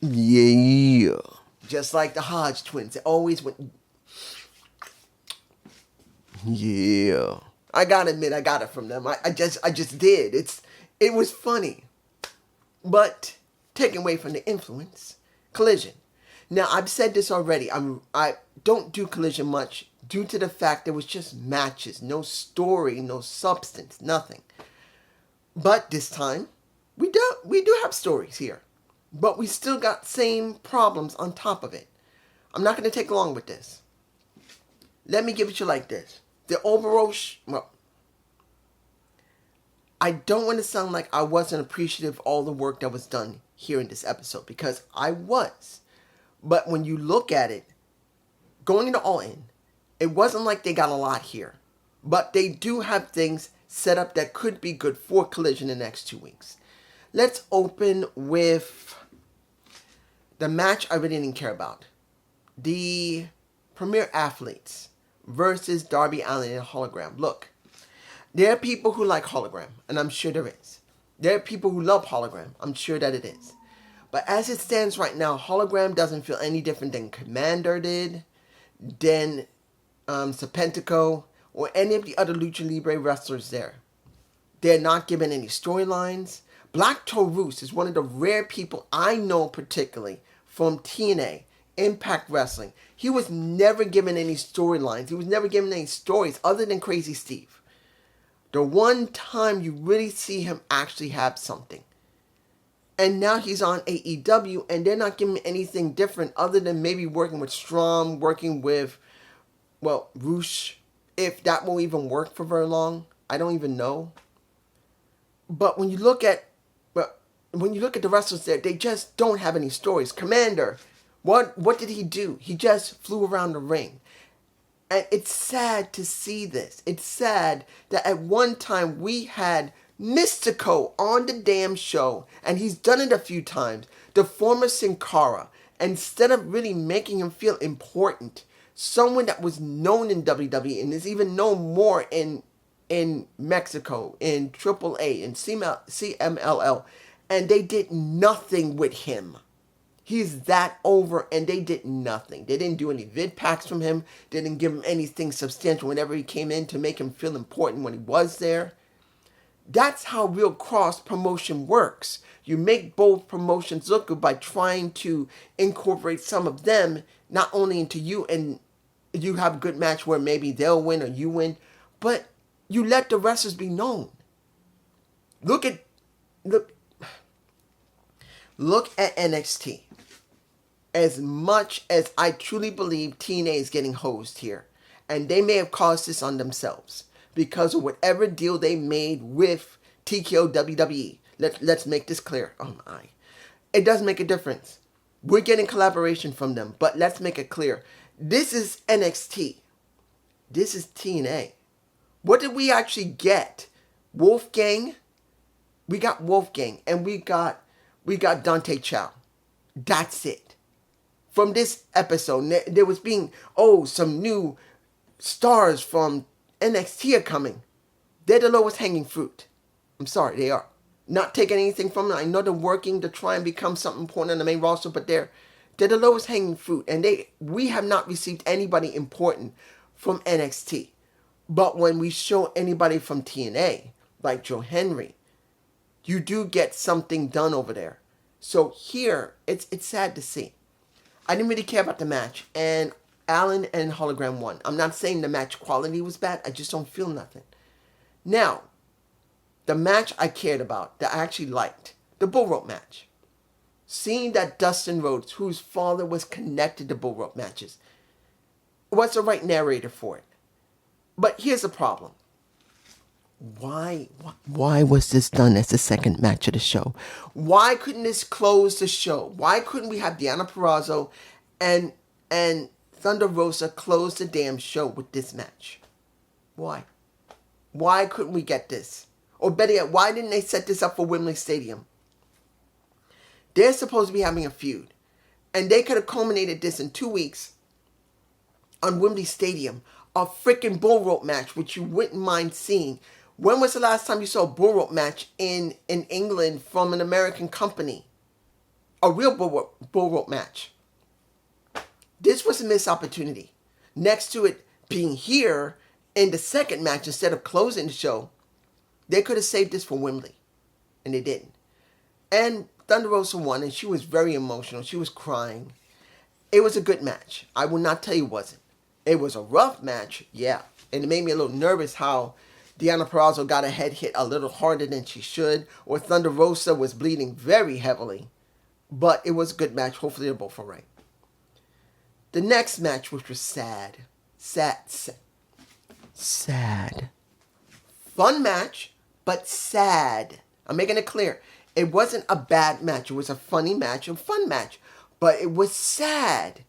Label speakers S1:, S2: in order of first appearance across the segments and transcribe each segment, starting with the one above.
S1: Yeah. Just like the Hodge twins. It always went. Yeah. I gotta admit, I got it from them. I just did. It was funny. But taken away from the influence, Collision. Now, I've said this already. I don't do Collision much due to the fact there was just matches. No story, no substance, nothing. But this time, we do have stories here. But we still got same problems on top of it. I'm not going to take long with this. Let me give it to you like this. The overall, well, I don't want to sound like I wasn't appreciative of all the work that was done here in this episode, because I was. But when you look at it, going into All In, it wasn't like they got a lot here. But they do have things set up that could be good for Collision in the next 2 weeks. Let's open with the match I really didn't care about. The Premier Athletes versus Darby Allin and Hologram. Look, there are people who like Hologram, and I'm sure there is. There are people who love Hologram. I'm sure that it is. But as it stands right now, Hologram doesn't feel any different than Commander did, than Serpentico, or any of the other Lucha Libre wrestlers there. They're not given any storylines. Black Toe Roos is one of the rare people I know particularly from TNA, Impact Wrestling. He was never given any storylines. He was never given any stories other than Crazy Steve. The one time you really see him actually have something. And now he's on AEW, and they're not giving him anything different other than maybe working with Strom, working with, well, Roosh. If that will even work for very long, I don't even know. But when you look at the wrestlers there, they just don't have any stories. Commander, what did he do? He just flew around the ring. And it's sad to see this. It's sad that at one time we had Mystico on the damn show, and he's done it a few times, the former Sin Cara. Instead of really making him feel important, someone that was known in WWE and is even known more in Mexico, in AAA, in CMLL, and they did nothing with him. He's that over, and they did nothing. They didn't do any vid packs from him. They didn't give him anything substantial whenever he came in to make him feel important when he was there. That's how real cross promotion works. You make both promotions look good by trying to incorporate some of them not only into you, and you have a good match where maybe they'll win or you win, but you let the wrestlers be known. Look at NXT. As much as I truly believe TNA is getting hosed here, and they may have caused this on themselves because of whatever deal they made with TKO WWE. Let's make this clear. Oh my. It doesn't make a difference. We're getting collaboration from them, but let's make it clear. This is NXT. This is TNA. What did we actually get? Wolfgang? We got Wolfgang, and we got Dante Chow. That's it. From this episode, there was some new stars from NXT are coming. They're the lowest hanging fruit. I'm sorry, they are. Not taking anything from them. I know they're working to try and become something important on the main roster, but they're the lowest hanging fruit. And we have not received anybody important from NXT. But when we show anybody from TNA, like Joe Henry, you do get something done over there. So here, it's sad to see. I didn't really care about the match, and Allin and Hologram won. I'm not saying the match quality was bad, I just don't feel nothing. Now, the match I cared about, that I actually liked, the bull rope match. Seeing that Dustin Rhodes, whose father was connected to bull rope matches, was the right narrator for it. But here's the problem. Why was this done as the second match of the show? Why couldn't this close the show? Why couldn't we have Deonna Purrazzo and Thunder Rosa close the damn show with this match? Why? Why couldn't we get this? Or better yet, why didn't they set this up for Wembley Stadium? They're supposed to be having a feud. And they could have culminated this in 2 weeks on Wembley Stadium. A freaking bull rope match, which you wouldn't mind seeing. When was the last time you saw a bull rope match in England from an American company? a real bull rope match. This was a missed opportunity. Next to it being here in the second match instead of closing the show, they could have saved this for Wembley, and they didn't. And Thunder Rosa won, and she was very emotional. She was crying. It was a good match. I will not tell you it wasn't. It was a rough match, yeah. And it made me a little nervous how Deonna Purrazzo got her head hit a little harder than she should, or Thunder Rosa was bleeding very heavily. But it was a good match. Hopefully they're both all right. The next match, which was sad. Fun match, but sad. I'm making it clear. It wasn't a bad match. It was a funny match and fun match. But it was sad.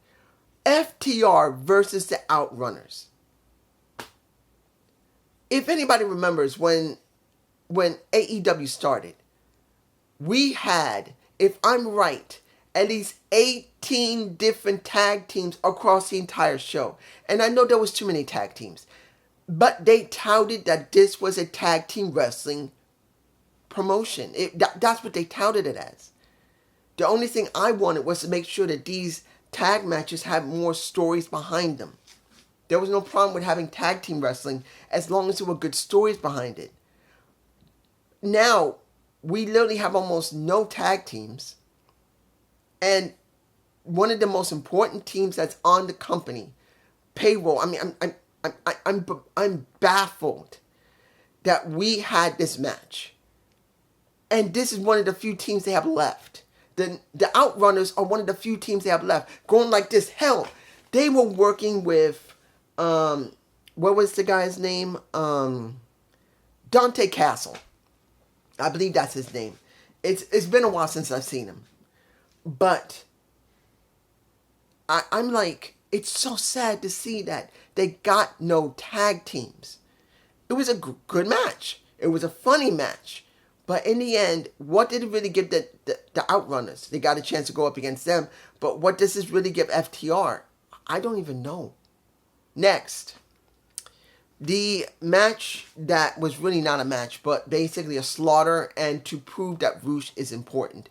S1: FTR versus the Outrunners. If anybody remembers when AEW started, we had, if I'm right, at least 18 different tag teams across the entire show. And I know there was too many tag teams. But they touted that this was a tag team wrestling promotion. That's what they touted it as. The only thing I wanted was to make sure that these tag matches had more stories behind them. There was no problem with having tag team wrestling as long as there were good stories behind it. Now, we literally have almost no tag teams. And one of the most important teams that's on the company payroll. I mean, I'm baffled that we had this match. And this is one of the few teams they have left. The Outrunners are one of the few teams they have left. Going like this. Hell, they were working with, what was the guy's name? Dante Castle. I believe that's his name. It's been a while since I've seen him. But I'm like, it's so sad to see that they got no tag teams. It was a good match. It was a funny match. But in the end, what did it really give the Outrunners? They got a chance to go up against them. But what does this really give FTR? I don't even know. Next. The match that was really not a match, but basically a slaughter, and to prove that Roosh is important.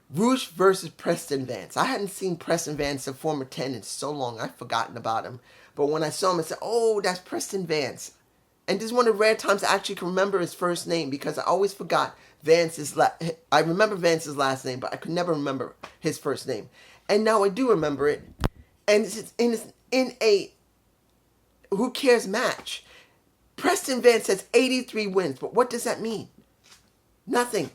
S1: Roosh versus Preston Vance. I hadn't seen Preston Vance, the former 10, in so long. I'd forgotten about him. But when I saw him, I said, oh, that's Preston Vance. And this is one of the rare times I actually can remember his first name, because I always forgot Vance's I remember Vance's last name, but I could never remember his first name. And now I do remember it. And it's in a who cares match. Preston Vance has 83 wins, but what does that mean? Nothing.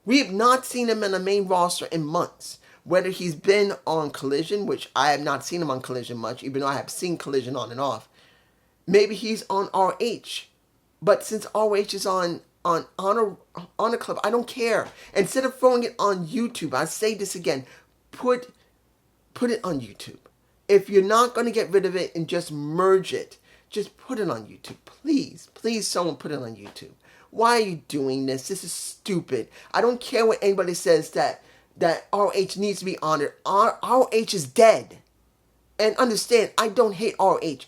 S1: We have not seen him in the main roster in months. Whether he's been on Collision, which I have not seen him on Collision much, even though I have seen Collision on and off. Maybe he's on RH. But since RH is on Honor Club, I don't care. Instead of throwing it on YouTube, I say this again, put it on YouTube. If you're not going to get rid of it and just merge it, just put it on YouTube. Please someone put it on YouTube. Why are you doing this? This is stupid. I don't care what anybody says that RH needs to be honored. RH is dead. And understand, I don't hate RH.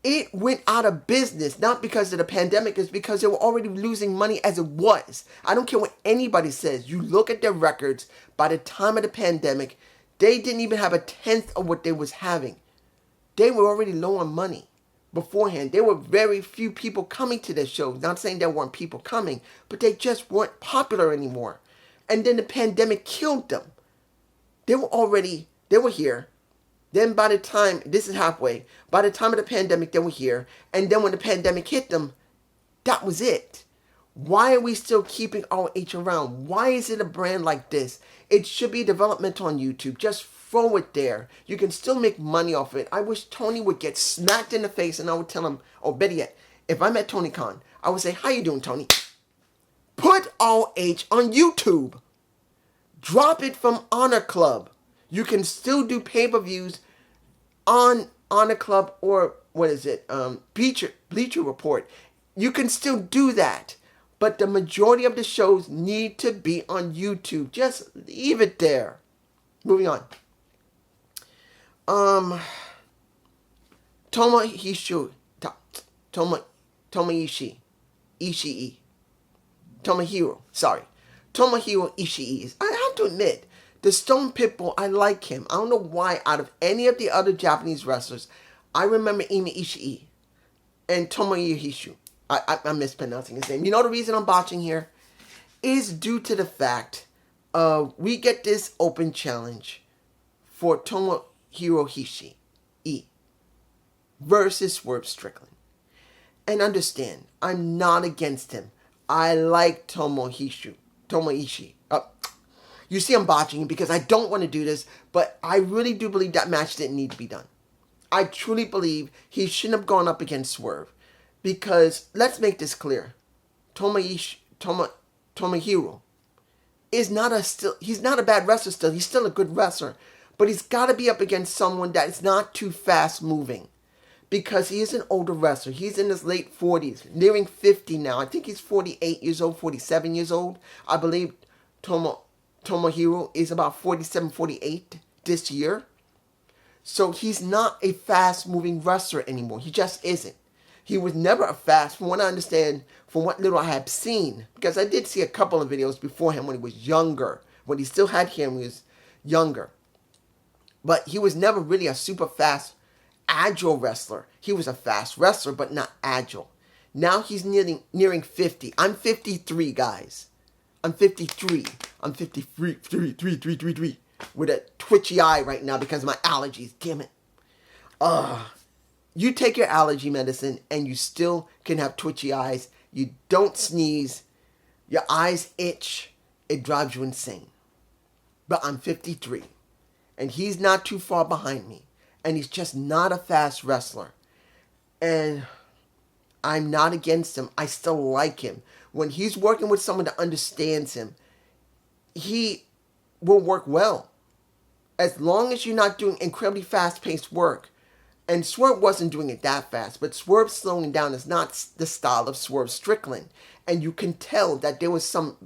S1: It went out of business, not because of the pandemic, it's because they were already losing money as it was. I don't care what anybody says. You look at their records, by the time of the pandemic, they didn't even have a tenth of what they was having. They were already low on money beforehand. There were very few people coming to their shows. Not saying there weren't people coming, but they just weren't popular anymore. And then the pandemic killed them. They were here. Then by the time, this is halfway, by the time of the pandemic, they were here. And then when the pandemic hit them, that was it. Why are we still keeping RH around? Why is it a brand like this? It should be developmental on YouTube. Just throw it there. You can still make money off it. I wish Tony would get smacked in the face and I would tell him, or better yet, if I met Tony Khan, I would say, how you doing, Tony? Put RH on YouTube. Drop it from Honor Club. You can still do pay-per-views on Honor Club or, Bleacher Report. You can still do that. But the majority of the shows need to be on YouTube. Just leave it there. Moving on. Tomohiro Ishii. I have to admit, The Stone Pitbull, I like him. I don't know why out of any of the other Japanese wrestlers, I remember Emi Ishii and Tomohiro Hishu. I'm mispronouncing his name. You know the reason I'm botching here? Is due to the fact we get this open challenge for Tomohiro Ishii versus Swerve Strickland. And understand, I'm not against him. I like Tomohiro Ishii. You see I'm botching because I don't want to do this, but I really do believe that match didn't need to be done. I truly believe he shouldn't have gone up against Swerve. Because, let's make this clear. Tomohiro is he's not a bad wrestler still. He's still a good wrestler. But he's got to be up against someone that is not too fast moving. Because he is an older wrestler. He's in his late 40s, nearing 50 now. I think he's 48 years old, 47 years old. I believe Tomohiro is about 47, 48 this year. So he's not a fast-moving wrestler anymore. He just isn't. He was never a fast, from what I understand, from what little I have seen. Because I did see a couple of videos before him when he was younger. When he still had hair when he was younger. But he was never really a super fast, agile wrestler. He was a fast wrestler, but not agile. Now he's nearing 50. I'm 53, guys. I'm 53. I'm 53, with a twitchy eye right now because of my allergies. Damn it. You take your allergy medicine and you still can have twitchy eyes. You don't sneeze. Your eyes itch. It drives you insane. But I'm 53. And he's not too far behind me. And he's just not a fast wrestler. And I'm not against him. I still like him. When he's working with someone that understands him, he will work well. As long as you're not doing incredibly fast-paced work. And Swerve wasn't doing it that fast, but Swerve slowing down is not the style of Swerve Strickland. And you can tell that there was some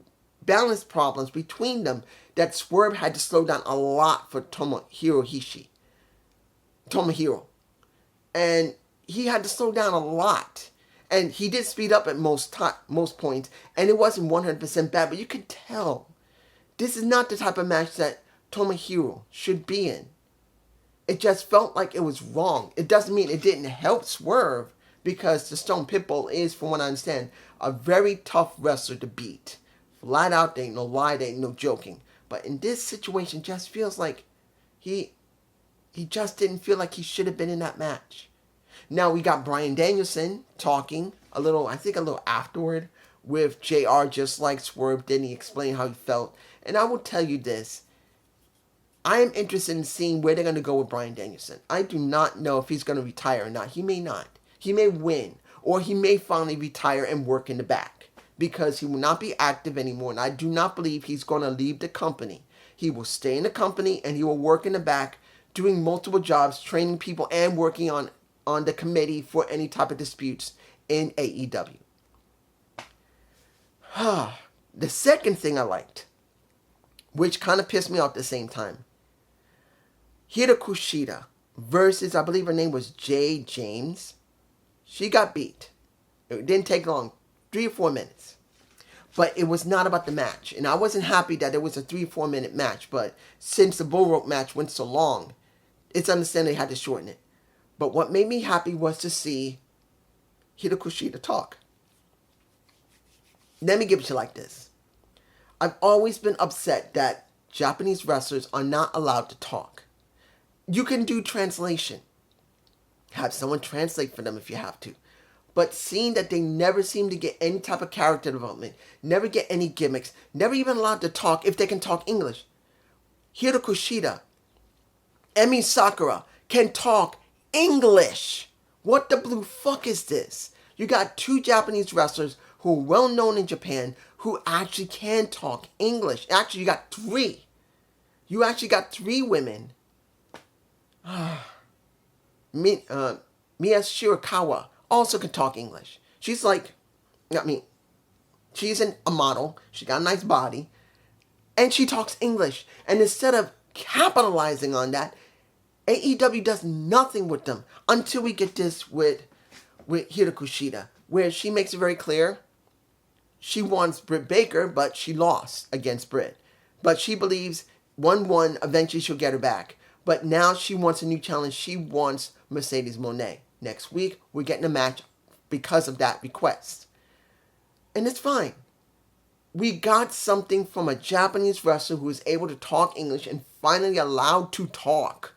S1: balance problems between them that Swerve had to slow down a lot for Tomohiro. And he had to slow down a lot. And he did speed up at most points, and it wasn't 100% bad, but you could tell this is not the type of match that Tomohiro should be in. It just felt like it was wrong. It doesn't mean it didn't help Swerve, because the Stone Pitbull is, from what I understand, a very tough wrestler to beat. Flat out, there ain't no lie, there ain't no joking. But in this situation, just feels like he just didn't feel like he should have been in that match. Now we got Bryan Danielson talking a little afterward with JR, just like Swerve did. He explained how he felt. And I will tell you this. I am interested in seeing where they're going to go with Bryan Danielson. I do not know if he's going to retire or not. He may not. He may win. Or he may finally retire and work in the back. Because he will not be active anymore. And I do not believe he's going to leave the company. He will stay in the company and he will work in the back, doing multiple jobs, training people, and working on the committee for any type of disputes in AEW. The second thing I liked, which kind of pissed me off at the same time, Hida Kushida versus, I believe her name was Jay James. She got beat. It didn't take long, 3 or 4 minutes. But it was not about the match. And I wasn't happy that it was a 3 or 4 minute match. But since the bull rope match went so long, it's understandable they had to shorten it. But what made me happy was to see Hida Kushida talk. Let me give it to you like this. I've always been upset that Japanese wrestlers are not allowed to talk. You can do translation. Have someone translate for them if you have to. But seeing that they never seem to get any type of character development, never get any gimmicks, never even allowed to talk if they can talk English. Hida Kushida, Emi Sakura can talk English. What the blue fuck is this? You got 2 Japanese wrestlers who are well known in Japan who actually can talk English. Actually, you got 3. You actually got 3 women. Miya Shirakawa also can talk English. She's she's a model. She got a nice body. And she talks English. And instead of capitalizing on that, AEW does nothing with them until we get this with Hida Kushida, where she makes it very clear she wants Britt Baker, but she lost against Britt. But she believes 1-1, eventually she'll get her back. But now she wants a new challenge. She wants Mercedes Moné. Next week, we're getting a match because of that request. And it's fine. We got something from a Japanese wrestler who is able to talk English and finally allowed to talk.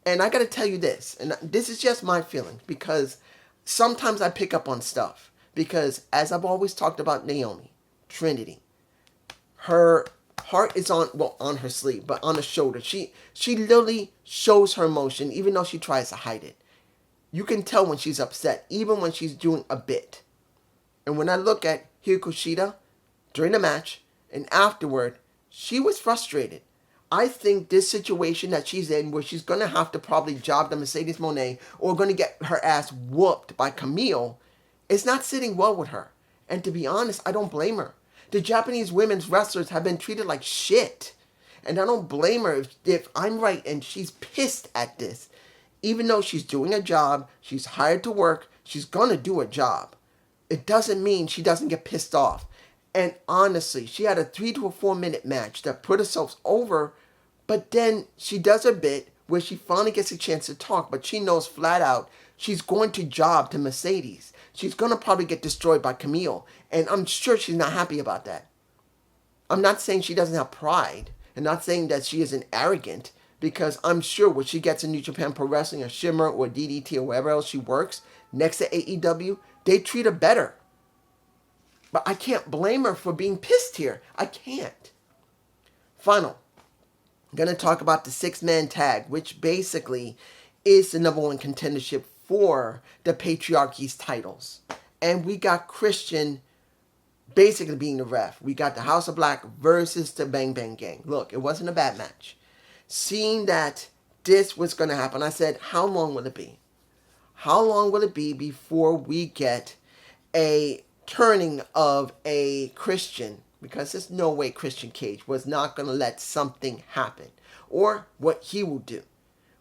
S1: And I got to tell you this, and this is just my feeling, because sometimes I pick up on stuff. Because as I've always talked about Naomi, Trinity, her heart is on her sleeve, but on her shoulder. She literally shows her emotion, even though she tries to hide it. You can tell when she's upset, even when she's doing a bit. And when I look at Hikaru Shida during the match and afterward, she was frustrated. I think this situation that she's in, where she's going to have to probably job the Mercedes Moné or going to get her ass whooped by Camille, is not sitting well with her. And to be honest, I don't blame her. The Japanese women's wrestlers have been treated like shit. And I don't blame her if I'm right and she's pissed at this. Even though she's doing a job, she's hired to work, she's going to do a job. It doesn't mean she doesn't get pissed off. And honestly, she had a 3 to 4 minute match that put herself over, but then she does a bit where she finally gets a chance to talk, but she knows flat out she's going to job to Mercedes. She's going to probably get destroyed by Camille, and I'm sure she's not happy about that. I'm not saying she doesn't have pride, and not saying that she isn't arrogant, because I'm sure when she gets in New Japan Pro Wrestling or Shimmer or DDT or wherever else she works, next to AEW, they treat her better. But I can't blame her for being pissed here. I can't. Final. I'm going to talk about the 6-man tag, which basically is the number 1 contendership for the Patriarchy's titles. And we got Christian basically being the ref. We got the House of Black versus the Bang Bang Gang. Look, it wasn't a bad match. Seeing that this was going to happen, I said, how long will it be? How long will it be before we get a turning of a Christian? Because there's no way Christian Cage was not going to let something happen. Or what he will do.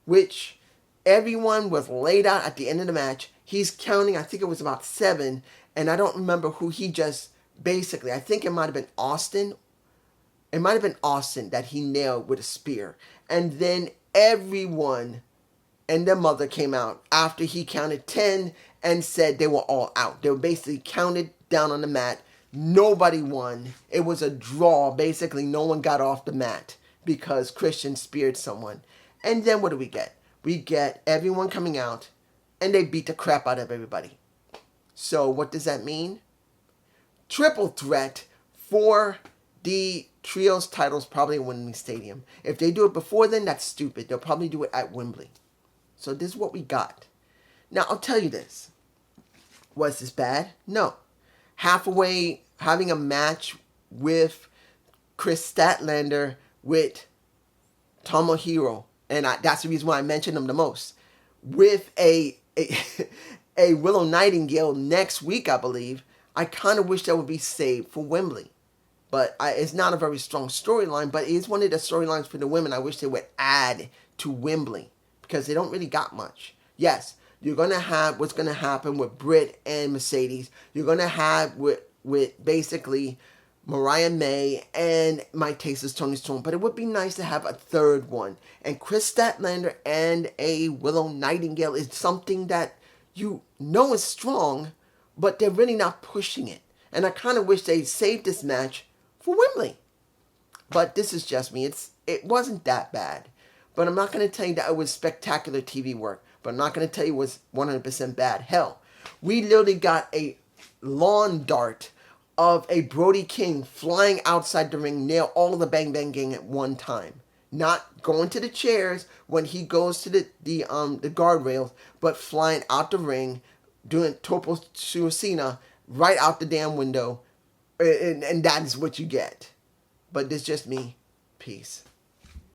S1: Which everyone was laid out at the end of the match. He's counting, I think it was about 7. And I don't remember who he just basically, I think it might have been Austin. It might have been Austin that he nailed with a spear. And then everyone and their mother came out after he counted 10 and said they were all out. They were basically counted down on the mat. Nobody won. It was a draw. Basically, no one got off the mat because Christian speared someone. And then what do we get? We get everyone coming out, and they beat the crap out of everybody. So what does that mean? Triple threat for the trios titles, probably in Wembley Stadium. If they do it before then, that's stupid. They'll probably do it at Wembley. So this is what we got. Now, I'll tell you this. Was this bad? No. Halfway having a match with Chris Statlander with Tomohiro, and that's the reason why I mentioned him the most, with a Willow Nightingale next week, I believe. I kind of wish that would be saved for Wembley. But it's not a very strong storyline, but it is one of the storylines for the women I wish they would add to Wembley, because they don't really got much. Yes, you're going to have what's going to happen with Britt and Mercedes. You're going to have with basically Mariah May and Mike Tase's Tony Storm. But it would be nice to have a third one. And Chris Statlander and a Willow Nightingale is something that you know is strong, but they're really not pushing it. And I kind of wish they saved this match for Wembley. But this is just me. It wasn't that bad. But I'm not going to tell you that it was spectacular TV work. But I'm not going to tell you it was 100% bad. Hell, we literally got a lawn dart of a Brody King flying outside the ring, nail all of the Bang Bang Gang at one time. Not going to the chairs when he goes to the guardrails, but flying out the ring, doing Topo Suicina right out the damn window. And that is what you get. But this is just me. Peace.